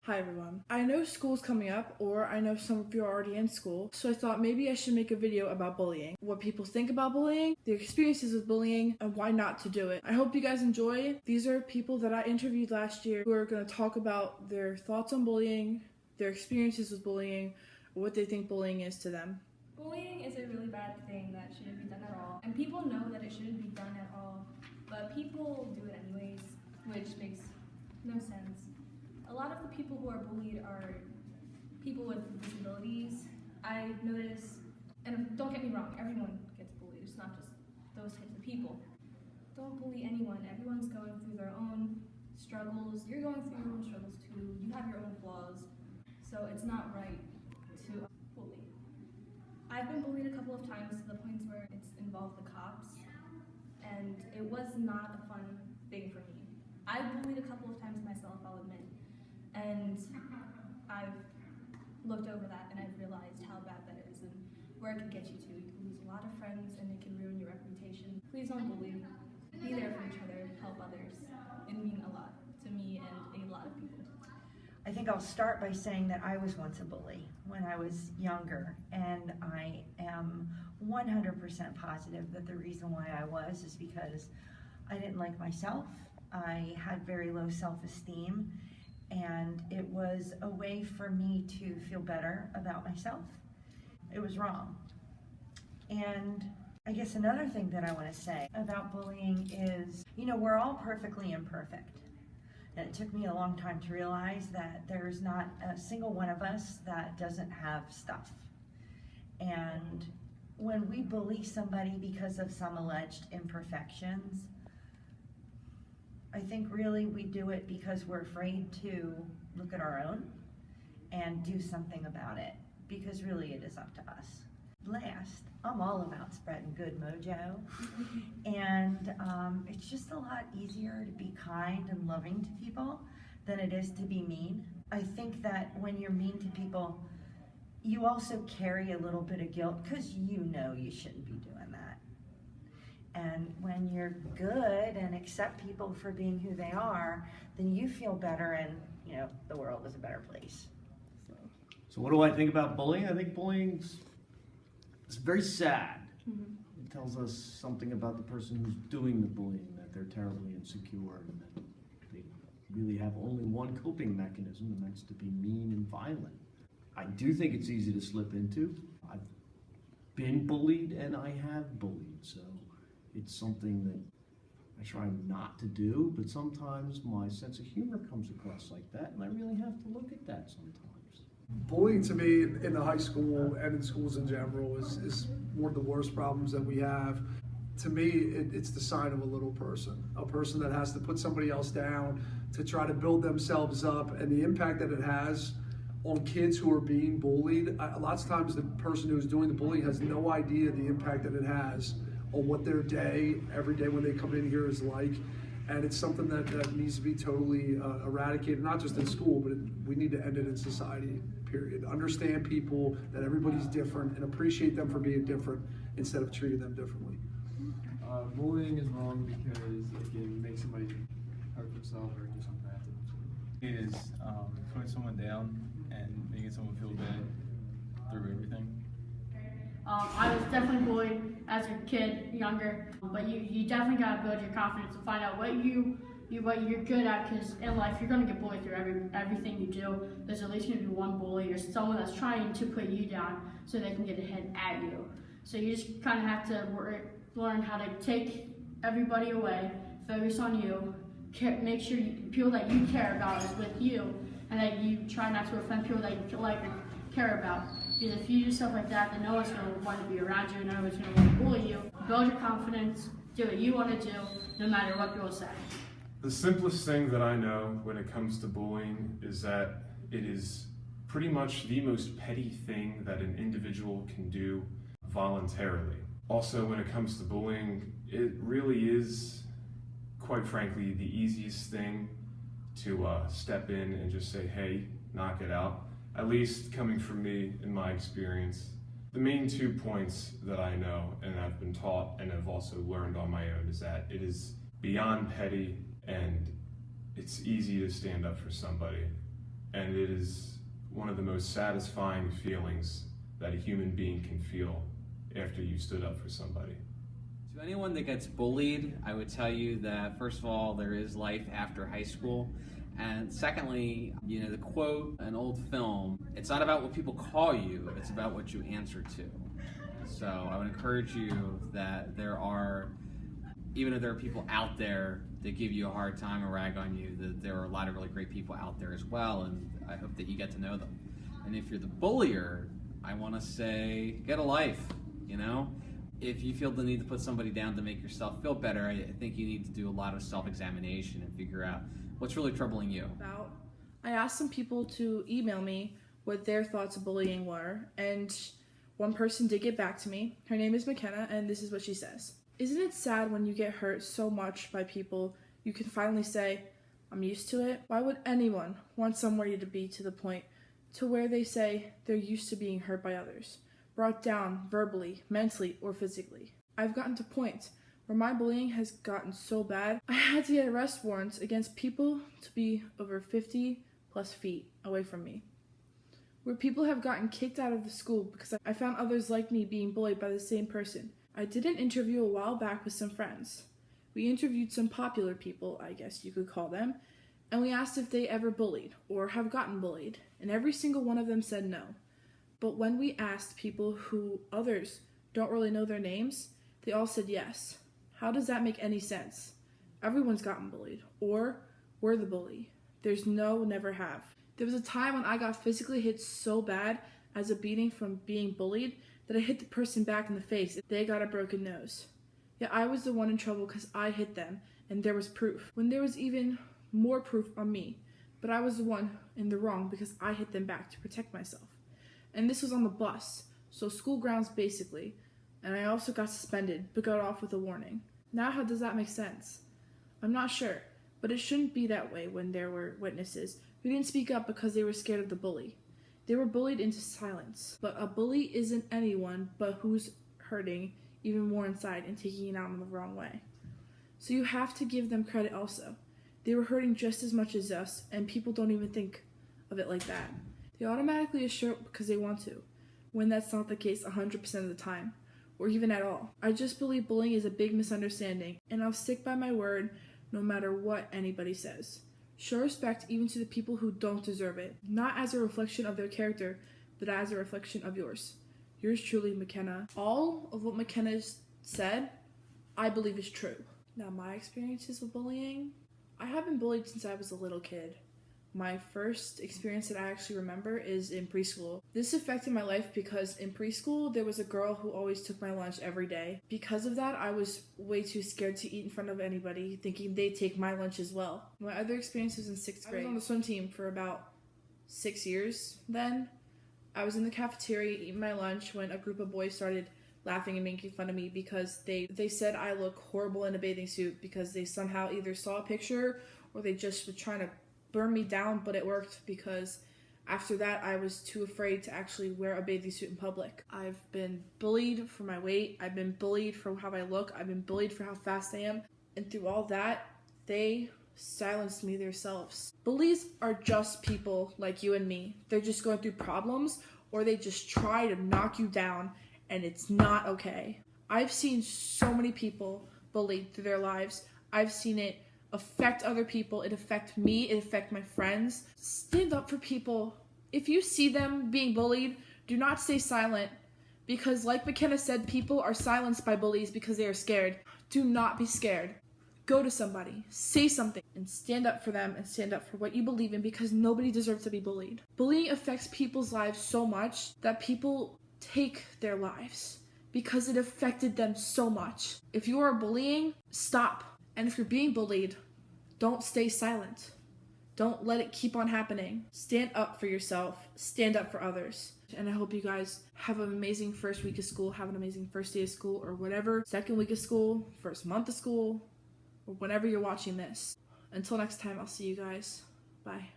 Hi everyone. I know school's coming up, or I know some of you are already in school, so I thought maybe I should make a video about bullying. What people think about bullying, their experiences with bullying, and why not to do it. I hope you guys enjoy. These are people that I interviewed last year who are going to talk about their thoughts on bullying, their experiences with bullying, or what they think bullying is to them. Bullying is a really bad thing that shouldn't be done at all. And people know that it shouldn't be done at all, but people do it anyways, which makes no sense. A lot of the people who are bullied are people with disabilities. I notice, and don't get me wrong, everyone gets bullied. It's not just those types of people. Don't bully anyone. Everyone's going through their own struggles. You're going through your own struggles too. You have your own flaws. So it's not right to bully. I've been bullied a couple of times to the point where it's involved the cops, and it was not a fun thing for me. I've bullied a couple of times myself, I'll admit, and I've looked over that and I've realized how bad that is and where it can get you to. You can lose a lot of friends and it can ruin your reputation. Please don't bully. Be there for each other, help others. It means a lot to me and a lot of people. I think I'll start by saying that I was once a bully when I was younger, and I am 100% positive that the reason why I was is because I didn't like myself. I had very low self-esteem, and it was a way for me to feel better about myself. It was wrong. And I guess another thing that I want to say about bullying is, we're all perfectly imperfect. And it took me a long time to realize that there's not a single one of us that doesn't have stuff. And when we bully somebody because of some alleged imperfections, I think really we do it because we're afraid to look at our own and do something about it, because really it is up to us. Last, I'm all about spreading good mojo, and it's just a lot easier to be kind and loving to people than it is to be mean. I think that when you're mean to people, you also carry a little bit of guilt because you shouldn't be doing that. And when you're good and accept people for being who they are, then you feel better, and the world is a better place. So what do I think about bullying? I think bullying's very sad. It tells us something about the person who's doing the bullying, that they're terribly insecure and that they really have only one coping mechanism, and that's to be mean and violent. I do think it's easy to slip into. I've been bullied and I have bullied, so it's something that I try not to do, but sometimes my sense of humor comes across like that, and I really have to look at that sometimes. Bullying to me in the high school and in schools in general is one of the worst problems that we have. To me, it's the sign of a little person, a person that has to put somebody else down to try to build themselves up, and the impact that it has on kids who are being bullied. Lots of times the person who's doing the bullying has no idea the impact that it has on what their day, every day when they come in here is like. And it's something that needs to be totally eradicated, not just in school, but we need to end it in society, period. Understand people, that everybody's different, and appreciate them for being different instead of treating them differently. Bullying is wrong because it can make somebody hurt themselves or do something after themselves. It is putting someone down and making someone feel bad through everything. I was definitely bullied as a kid, younger, but you definitely gotta build your confidence and find out what you're good at, because in life you're gonna get bullied through everything you do. There's at least gonna be one bully or someone that's trying to put you down so they can get ahead at you. So you just kind of have to learn how to take everybody away, focus on you, make sure people that you care about is with you, and that you try not to offend people that you like or care about. Because if you do stuff like that, then no one's going to want to be around you, no one's going to want to bully you. Build your confidence, do what you want to do, no matter what people say. The simplest thing that I know when it comes to bullying is that it is pretty much the most petty thing that an individual can do voluntarily. Also, when it comes to bullying, it really is, quite frankly, the easiest thing to step in and just say, hey, knock it out. At least coming from me in my experience. The main 2 points that I know and I've been taught and have also learned on my own is that it is beyond petty and it's easy to stand up for somebody and it is one of the most satisfying feelings that a human being can feel after you stood up for somebody. To anyone that gets bullied, I would tell you that first of all, there is life after high school. And secondly, the quote, an old film, it's not about what people call you, it's about what you answer to. So I would encourage you that even if there are people out there that give you a hard time or rag on you, that there are a lot of really great people out there as well, and I hope that you get to know them. And if you're the bullier, I want to say, get a life, If you feel the need to put somebody down to make yourself feel better, I think you need to do a lot of self-examination and figure out what's really troubling you. I asked some people to email me what their thoughts of bullying were, and one person did get back to me. Her name is McKenna, and this is what she says. Isn't it sad when you get hurt so much by people, you can finally say, I'm used to it? Why would anyone want somebody to be to the point to where they say they're used to being hurt by others, brought down verbally, mentally, or physically? I've gotten to points where my bullying has gotten so bad, I had to get arrest warrants against people to be over 50 plus feet away from me. Where people have gotten kicked out of the school because I found others like me being bullied by the same person. I did an interview a while back with some friends. We interviewed some popular people, I guess you could call them, and we asked if they ever bullied or have gotten bullied, and every single one of them said no. But when we asked people who others don't really know their names, they all said yes. How does that make any sense? Everyone's gotten bullied, or we're the bully. There's no, never have. There was a time when I got physically hit so bad as a beating from being bullied that I hit the person back in the face and they got a broken nose. Yet I was the one in trouble because I hit them, and there was proof. When there was even more proof on me, but I was the one in the wrong because I hit them back to protect myself. And this was on the bus, so school grounds basically, and I also got suspended, but got off with a warning. Now how does that make sense? I'm not sure, but it shouldn't be that way when there were witnesses who didn't speak up because they were scared of the bully. They were bullied into silence, but a bully isn't anyone but who's hurting even more inside and taking it out in the wrong way. So you have to give them credit also. They were hurting just as much as us, and people don't even think of it like that. They automatically assert because they want to, when that's not the case 100% of the time, or even at all. I just believe bullying is a big misunderstanding, and I'll stick by my word no matter what anybody says. Show respect even to the people who don't deserve it, not as a reflection of their character, but as a reflection of yours. Yours truly, McKenna. All of what McKenna said, I believe is true. Now, my experiences with bullying, I have been bullied since I was a little kid. My first experience that I actually remember is in preschool. This affected my life because in preschool, there was a girl who always took my lunch every day. Because of that, I was way too scared to eat in front of anybody, thinking they'd take my lunch as well. My other experience was in 6th grade. I was on the swim team for about 6 years then. I was in the cafeteria eating my lunch when a group of boys started laughing and making fun of me because they said I look horrible in a bathing suit because they somehow either saw a picture or they just were trying to burn me down, but it worked because after that I was too afraid to actually wear a bathing suit in public. I've been bullied for my weight, I've been bullied for how I look, I've been bullied for how fast I am, and through all that, they silenced me themselves. Bullies are just people like you and me. They're just going through problems, or they just try to knock you down, and it's not okay. I've seen so many people bullied through their lives. I've seen it affect other people, it affect me, it affect my friends. Stand up for people. If you see them being bullied, do not stay silent, because like McKenna said, people are silenced by bullies because they are scared. Do not be scared. Go to somebody, say something, and stand up for them and stand up for what you believe in, because nobody deserves to be bullied. Bullying affects people's lives so much that people take their lives because it affected them so much. If you are bullying, stop. And if you're being bullied, don't stay silent. Don't let it keep on happening. Stand up for yourself. Stand up for others. And I hope you guys have an amazing first week of school, have an amazing first day of school, or whatever, second week of school, first month of school, or whenever you're watching this. Until next time, I'll see you guys. Bye.